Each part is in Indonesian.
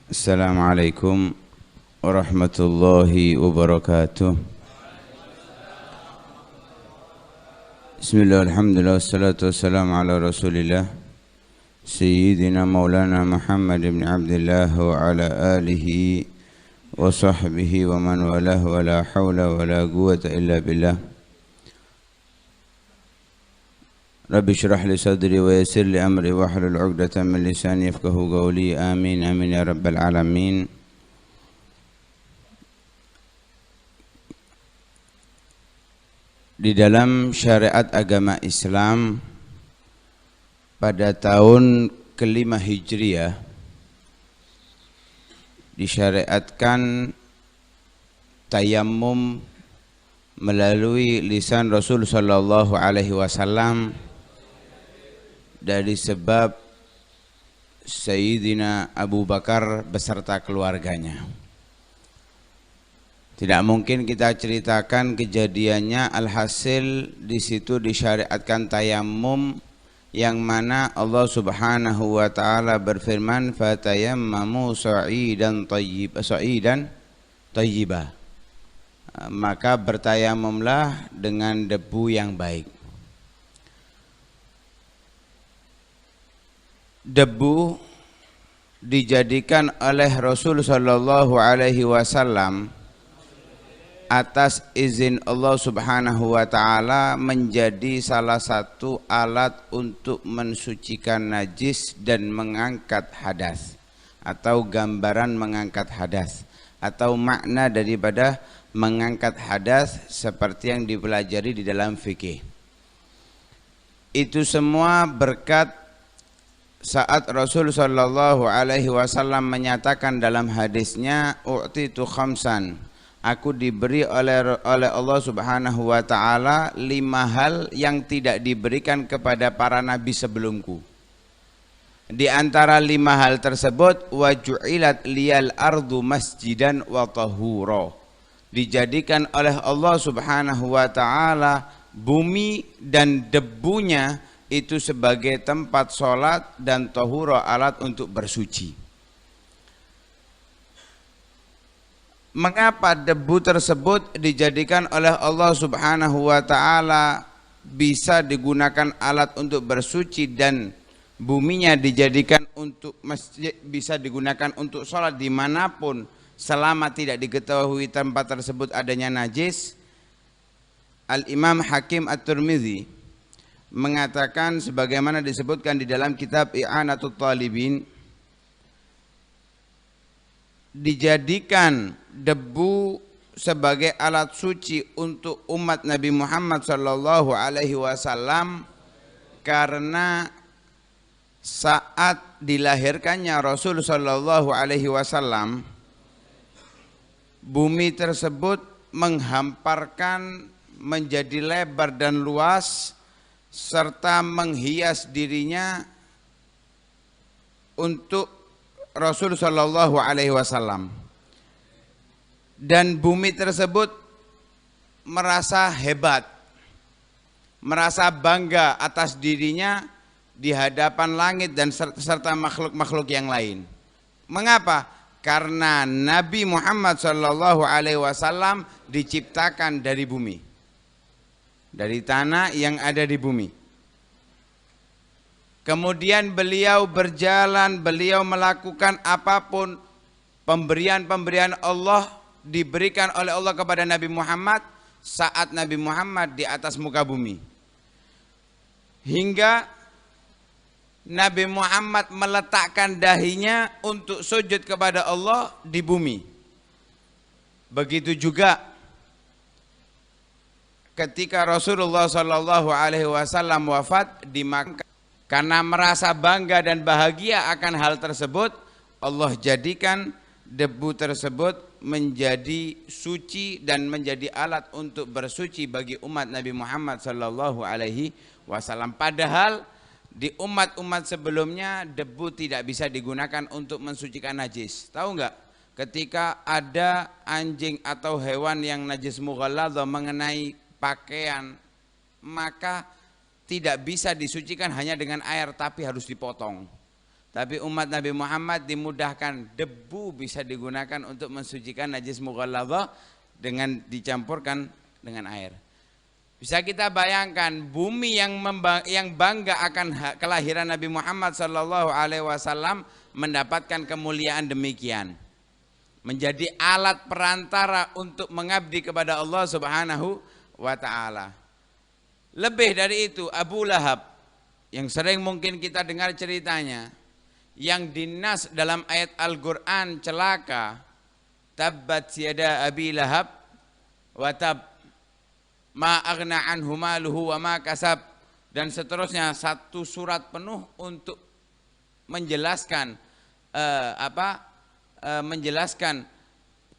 Assalamualaikum warahmatullahi wabarakatuh. Bismillah, alhamdulillah, wassalatu wassalamu ala rasulillah Sayyidina maulana Muhammad ibn Abdullah wa ala alihi wa sahbihi wa man walah wa la hawla wa la quwwata illa billah. Rabbi syrah li sadri wa yassir li amri wa hlul 'uqdatam min lisani yafqahu qawli. Amin amin ya rabbal alamin. Di dalam syariat agama Islam pada tahun ke-5 Hijriah disyariatkan tayammum melalui lisan Rasul sallallahu alaihi wasallam dari sebab Sayyidina Abu Bakar beserta keluarganya. Tidak mungkin kita ceritakan kejadiannya, alhasil di situ disyariatkan tayammum yang mana Allah Subhanahu wa taala berfirman fatayammamu sa'idan thayyiba. Maka bertayamumlah dengan debu yang baik. Debu dijadikan oleh Rasul sallallahu alaihi wasallam atas izin Allah Subhanahu wa taala menjadi salah satu alat untuk mensucikan najis dan mengangkat hadas, atau gambaran mengangkat hadas, atau makna daripada mengangkat hadas seperti yang dipelajari di dalam fikih. Itu semua berkat saat Rasul sallallahu alaihi wasallam menyatakan dalam hadisnya, u'titu khamsan, aku diberi oleh Allah Subhanahu wa taala 5 hal yang tidak diberikan kepada para nabi sebelumku. Di antara 5 hal tersebut, wa ju'ilat liyal ardu masjidan wa tahura, dijadikan oleh Allah Subhanahu wa taala bumi dan debunya itu sebagai tempat sholat dan tahura, alat untuk bersuci. Mengapa debu tersebut dijadikan oleh Allah Subhanahu wa taala bisa digunakan alat untuk bersuci dan buminya dijadikan untuk masjid, bisa digunakan untuk sholat dimanapun selama tidak diketahui tempat tersebut adanya najis? Al-Imam Hakim At-Tirmidzi mengatakan sebagaimana disebutkan di dalam kitab I'anatul Talibin, dijadikan debu sebagai alat suci untuk umat Nabi Muhammad sallallahu alaihi wasallam karena saat dilahirkannya Rasul sallallahu alaihi wasallam, bumi tersebut menghamparkan menjadi lebar dan luas serta menghias dirinya untuk Rasul sallallahu alaihi wasallam. Dan bumi tersebut merasa hebat, merasa bangga atas dirinya di hadapan langit dan serta makhluk-makhluk yang lain. Mengapa? Karena Nabi Muhammad sallallahu alaihi wasallam diciptakan dari bumi, dari tanah yang ada di bumi. Kemudian beliau berjalan, beliau melakukan apapun pemberian-pemberian Allah diberikan oleh Allah kepada Nabi Muhammad saat Nabi Muhammad di atas muka bumi. Hingga Nabi Muhammad meletakkan dahinya untuk sujud kepada Allah di bumi. Begitu juga ketika Rasulullah sallallahu alaihi wasallam wafat di Makkah, karena merasa bangga dan bahagia akan hal tersebut, Allah jadikan debu tersebut menjadi suci dan menjadi alat untuk bersuci bagi umat Nabi Muhammad sallallahu alaihi wasallam. Padahal di umat-umat sebelumnya debu tidak bisa digunakan untuk mensucikan najis. Tahu enggak? Ketika ada anjing atau hewan yang najis mughalladhah mengenai pakaian, maka tidak bisa disucikan hanya dengan air, tapi harus dipotong. Tapi umat Nabi Muhammad dimudahkan, debu bisa digunakan untuk mensucikan najis mughalladhah dengan dicampurkan dengan air. Bisa kita bayangkan bumi yang bangga akan kelahiran Nabi Muhammad SAW mendapatkan kemuliaan demikian. Menjadi alat perantara untuk mengabdi kepada Allah Subhanahu wa Ta'ala. Lebih dari itu, Abu Lahab yang sering mungkin kita dengar ceritanya, yang dinas dalam ayat Al-Quran celaka, tabbat yada Abi Lahab wa tab ma aghna anhu maluhu wa ma kasab, dan seterusnya, satu surat penuh untuk menjelaskan menjelaskan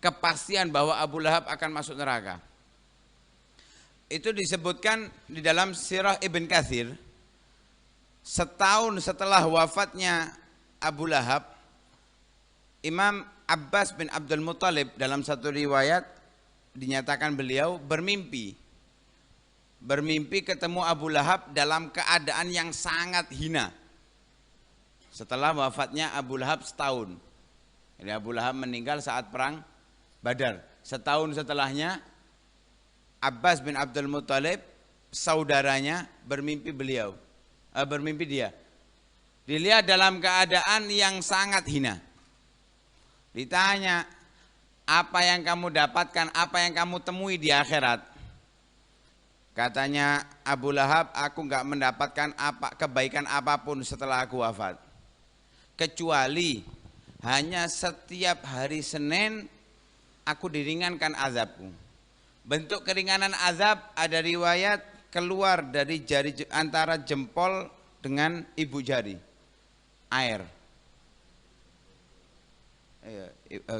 kepastian bahwa Abu Lahab akan masuk neraka. Itu disebutkan di dalam Sirah Ibn Katsir. Setahun setelah wafatnya Abu Lahab, Imam Abbas bin Abdul Muttalib dalam satu riwayat dinyatakan beliau bermimpi ketemu Abu Lahab dalam keadaan yang sangat hina. Setelah wafatnya Abu Lahab setahun. Jadi Abu Lahab meninggal saat perang Badar. Setahun setelahnya Abbas bin Abdul Muttalib, saudaranya, bermimpi dia. Dilihat dalam keadaan yang sangat hina. Ditanya, apa yang kamu dapatkan, apa yang kamu temui di akhirat? Katanya Abu Lahab, aku enggak mendapatkan kebaikan apapun setelah aku wafat. Kecuali hanya setiap hari Senin aku diringankan azabku. Bentuk keringanan azab ada riwayat keluar dari antara jempol dengan ibu jari. Air.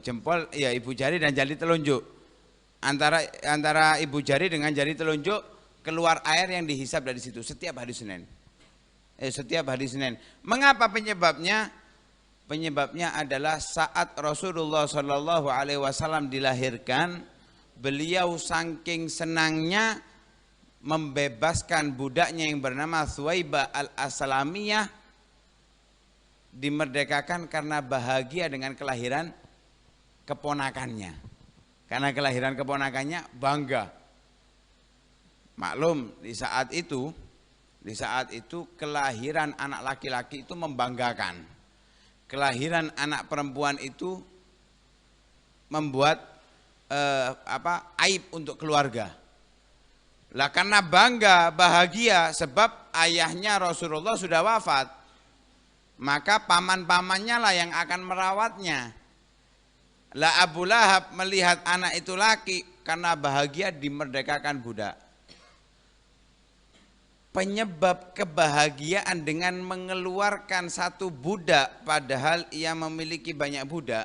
Jempol, ya ibu jari dan jari telunjuk. Antara ibu jari dengan jari telunjuk keluar air yang dihisap dari situ setiap hari Senin. Setiap hari Senin. Mengapa penyebabnya? Penyebabnya adalah saat Rasulullah Shallallahu Alaihi Wasallam dilahirkan, beliau saking senangnya membebaskan budaknya yang bernama Thuwaibah al-Aslamiyah, dimerdekakan karena bahagia dengan kelahiran keponakannya. Karena kelahiran keponakannya bangga. Maklum di saat itu kelahiran anak laki-laki itu membanggakan. Kelahiran anak perempuan itu membuat aib untuk keluarga. Lah karena bangga, bahagia sebab ayahnya Rasulullah sudah wafat, maka paman-pamannya lah yang akan merawatnya. Lah Abu Lahab melihat anak itu laki, karena bahagia dimerdekakan budak. Penyebab kebahagiaan dengan mengeluarkan satu budak padahal ia memiliki banyak budak,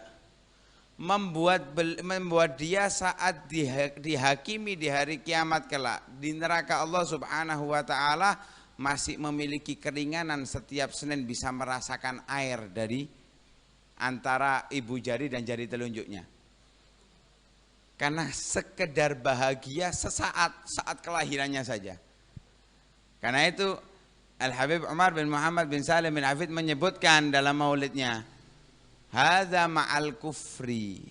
membuat dia saat dihakimi di hari kiamat kelak di neraka Allah Subhanahu wa Ta'ala masih memiliki keringanan, setiap Senin bisa merasakan air dari antara ibu jari dan jari telunjuknya. Karena sekedar bahagia sesaat, saat kelahirannya saja. Karena itu Al-Habib Umar bin Muhammad bin Salim bin Hafid menyebutkan dalam maulidnya, hadza ma'al kufri.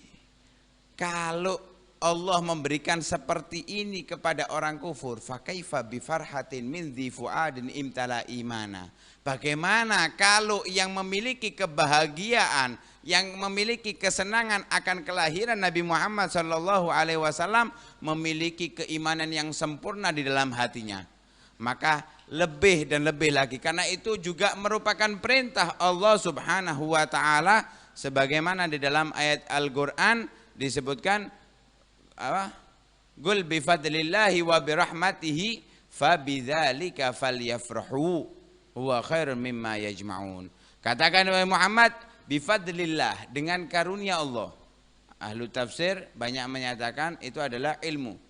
Kalau Allah memberikan seperti ini kepada orang kufur, fa kaifa bi farhatin min dzi fuadin imtala imana. Bagaimana kalau yang memiliki kebahagiaan, yang memiliki kesenangan akan kelahiran Nabi Muhammad sallallahu alaihi wasallam memiliki keimanan yang sempurna di dalam hatinya. Maka lebih dan lebih lagi, karena itu juga merupakan perintah Allah Subhanahu wa Ta'ala, sebagaimana di dalam ayat Al-Quran disebutkan apa? Qul bi fadlillahi wa bi rahmatihi fabidzalika falyafrahu huwa khairun mimma yajma'un. Katakan wahai Muhammad, bi fadlillah, dengan karunia Allah. Ahlu tafsir banyak menyatakan itu adalah ilmu.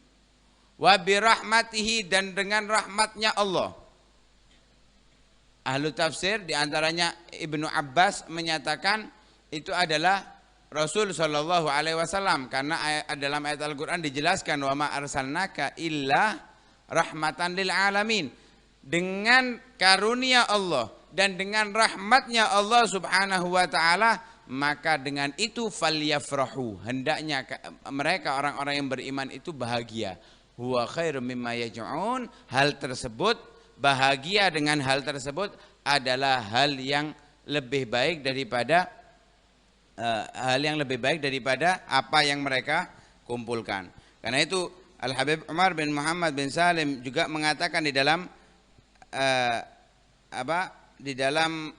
Wa bi rahmatihi, dan dengan rahmatnya Allah. Ahlu tafsir diantaranya Ibnu Abbas menyatakan itu adalah Rasul Shallallahu Alaihi Wasallam, karena dalam ayat Al-Quran dijelaskan wa ma arsalnaka illa rahmatan lil alamin. Dengan karunia Allah, dan dengan rahmatnya Allah Subhanahu wa taala, maka dengan itu falyafrahu, hendaknya mereka orang-orang yang beriman itu bahagia. Huwa khairum mimma yaj'un, hal tersebut, bahagia dengan hal tersebut adalah hal yang lebih baik daripada apa yang mereka kumpulkan. Karena itu Al Habib Umar bin Muhammad bin Salim juga mengatakan di dalam di dalam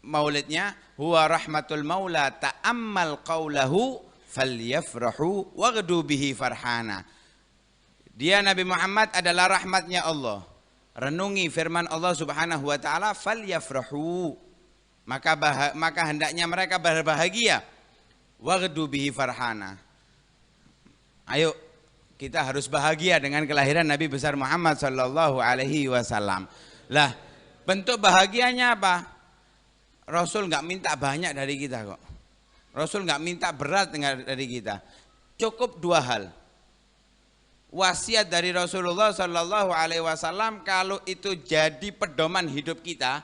maulidnya, huwa rahmatul maula ta'ammal qawlahu falyafrahu waghdu bihi farhana. Dia Nabi Muhammad adalah rahmatnya Allah. Renungi firman Allah Subhanahu wa taala, falyafrahu, maka hendaknya mereka berbahagia. Waghdu bihi farhana. Ayo kita harus bahagia dengan kelahiran Nabi besar Muhammad sallallahu alaihi wasallam. Lah, bentuk bahagianya apa? Rasul nggak minta banyak dari kita kok. Rasul nggak minta berat dari kita. Cukup dua hal. Wasiat dari Rasulullah Sallallahu Alaihi Wasallam, kalau itu jadi pedoman hidup kita,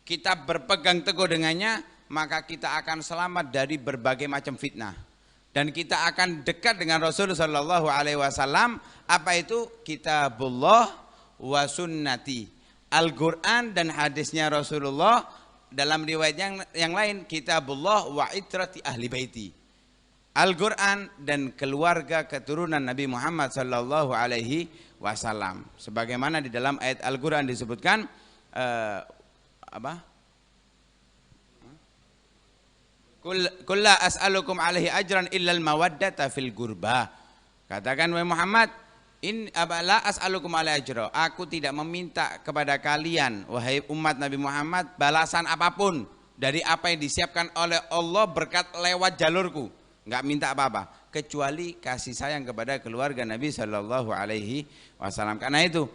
kita berpegang teguh dengannya, maka kita akan selamat dari berbagai macam fitnah, dan kita akan dekat dengan Rasul Sallallahu Alaihi Wasallam. Apa itu? Kitabullah wa sunnati, Al-Quran dan hadisnya Rasulullah. Dalam riwayat yang lain, kitabullah wa itrati ahli baiti, Al-Quran dan keluarga keturunan Nabi Muhammad sallallahu alaihi wasallam. Sebagaimana di dalam ayat Al-Quran disebutkan Kulla as'alukum alaihi ajran illal mawaddata fil gurba. Katakan wahai Muhammad, la as'alukum alaihi ajra, aku tidak meminta kepada kalian wahai umat Nabi Muhammad balasan apapun dari apa yang disiapkan oleh Allah berkat lewat jalurku. Enggak minta apa-apa kecuali kasih sayang kepada keluarga Nabi Shallallahu Alaihi Wasallam. Karena itu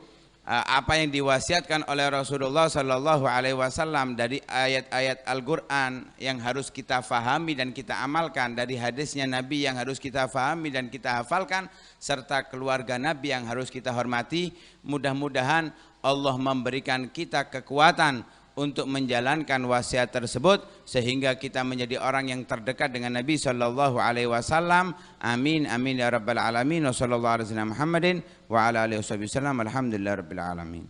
apa yang diwasiatkan oleh Rasulullah Shallallahu Alaihi Wasallam dari ayat-ayat Al-Quran yang harus kita fahami dan kita amalkan, dari hadisnya Nabi yang harus kita fahami dan kita hafalkan, serta keluarga Nabi yang harus kita hormati. Mudah-mudahan Allah memberikan kita kekuatan untuk menjalankan wasiat tersebut sehingga kita menjadi orang yang terdekat dengan Nabi Shallallahu Alaihi Wasallam. Amin amin ya rabbal alamin. Wa sallallahu alaihi wasallam Muhammadin wa ala alihi wasallam. Alhamdulillah rabbil alamin.